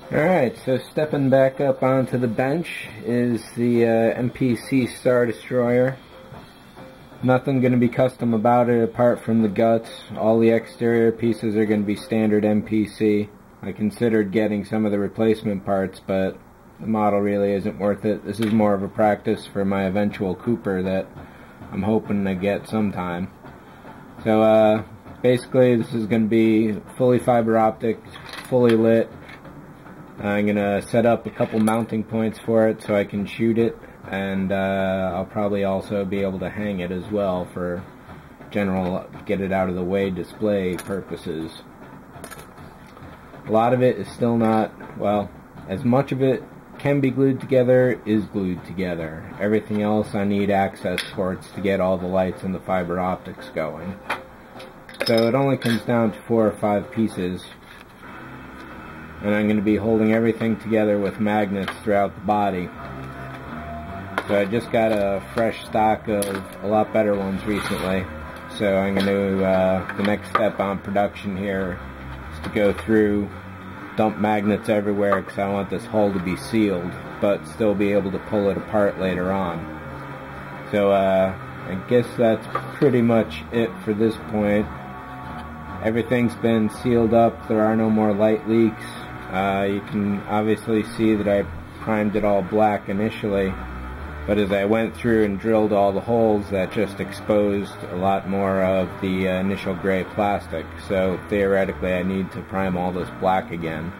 Alright, so stepping back up onto the bench is the MPC Star Destroyer. Nothing going to be custom about it apart from the guts. All the exterior pieces are going to be standard MPC. I considered getting some of the replacement parts, but the model really isn't worth it. This is more of a practice for my eventual Cooper that I'm hoping to get sometime. So basically this is going to be fully fiber optic, fully lit. I'm going to set up a couple mounting points for it so I can shoot it, and I'll probably also be able to hang it as well for general get it out of the way display purposes. A lot of it is still not, well, as much of it can be glued together is glued together. Everything else I need access ports to get all the lights and the fiber optics going. So it only comes down to 4 or 5 pieces. And I'm going to be holding everything together with magnets throughout the body. So I just got a fresh stock of a lot better ones recently. So I'm going to, the next step on production here is to go through, dump magnets everywhere because I want this hull to be sealed, but still be able to pull it apart later on. So I guess that's pretty much it for this point. Everything's been sealed up, there are no more light leaks. You can obviously see that I primed it all black initially, but as I went through and drilled all the holes, that just exposed a lot more of the initial gray plastic. So theoretically I need to prime all this black again,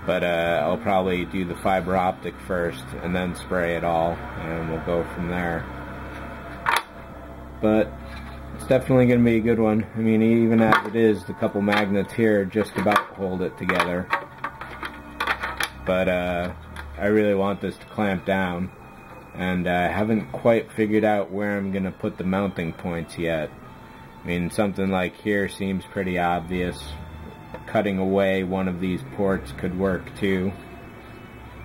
but I'll probably do the fiber optic first and then spray it all, and we'll go from there. But it's definitely going to be a good one. I mean, even as it is, the couple magnets here just about hold it together. But I really want this to clamp down, and I haven't quite figured out where I'm going to put the mounting points yet. I mean, something like here seems pretty obvious. Cutting away one of these ports could work too.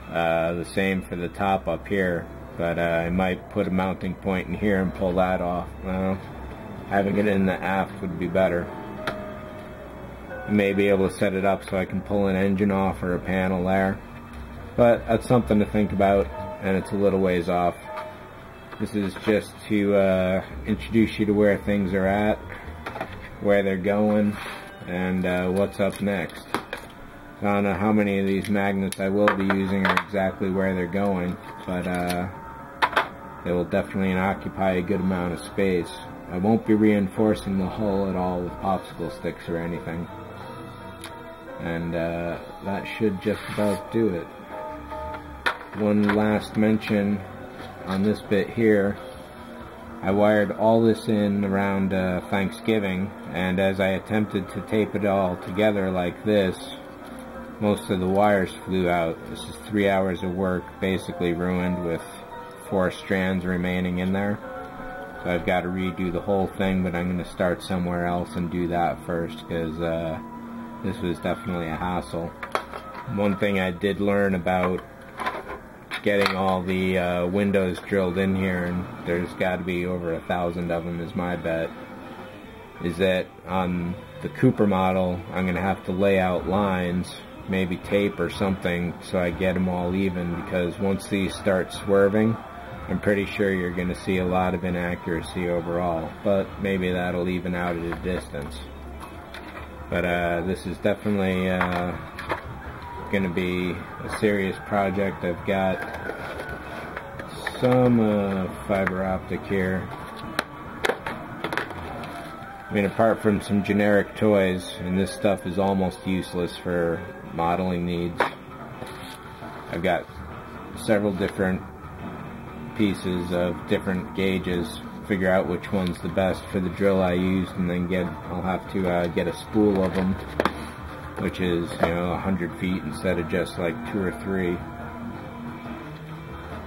The same for the top up here, but I might put a mounting point in here and pull that off. Well, having it in the aft would be better. I may be able to set it up so I can pull an engine off or a panel there. But that's something to think about, and it's a little ways off. This is just to introduce you to where things are at, where they're going, and what's up next. I don't know how many of these magnets I will be using or exactly where they're going, but they will definitely occupy a good amount of space. I won't be reinforcing the hull at all with popsicle sticks or anything. And that should just about do it. One last mention on this bit here. I wired all this in around Thanksgiving, and as I attempted to tape it all together like this, most of the wires flew out. This is 3 hours of work basically ruined with 4 strands remaining in there. So I've got to redo the whole thing, but I'm going to start somewhere else and do that first, because this was definitely a hassle. One thing I did learn about getting all the windows drilled in here, and there's got to be over 1,000 of them is my bet, is that on the Cooper model I'm going to have to lay out lines, maybe tape or something, so I get them all even, because once these start swerving, I'm pretty sure you're going to see a lot of inaccuracy overall, but maybe that'll even out at a distance. But this is definitely going to be a serious project. I've got some fiber optic here. I mean, apart from some generic toys, and this stuff is almost useless for modeling needs, I've got several different pieces of different gauges, figure out which one's the best for the drill I used, and then I'll have to get a spool of them, which is, 100 feet instead of just like 2 or 3.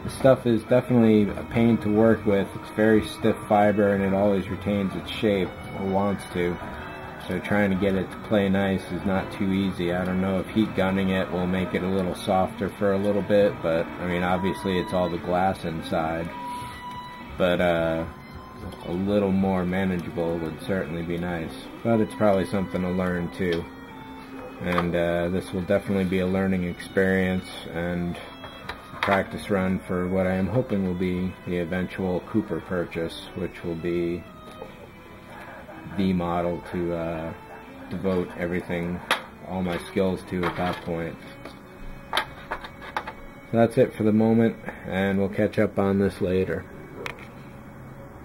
The stuff is definitely a pain to work with. It's very stiff fiber and it always retains its shape, or wants to. So trying to get it to play nice is not too easy. I don't know if heat gunning it will make it a little softer for a little bit, but I mean, obviously it's all the glass inside. But a little more manageable would certainly be nice. But it's probably something to learn too. and this will definitely be a learning experience and a practice run for what I am hoping will be the eventual Cooper purchase, which will be the model to devote everything, all my skills to at that point. So that's it for the moment, and we'll catch up on this later.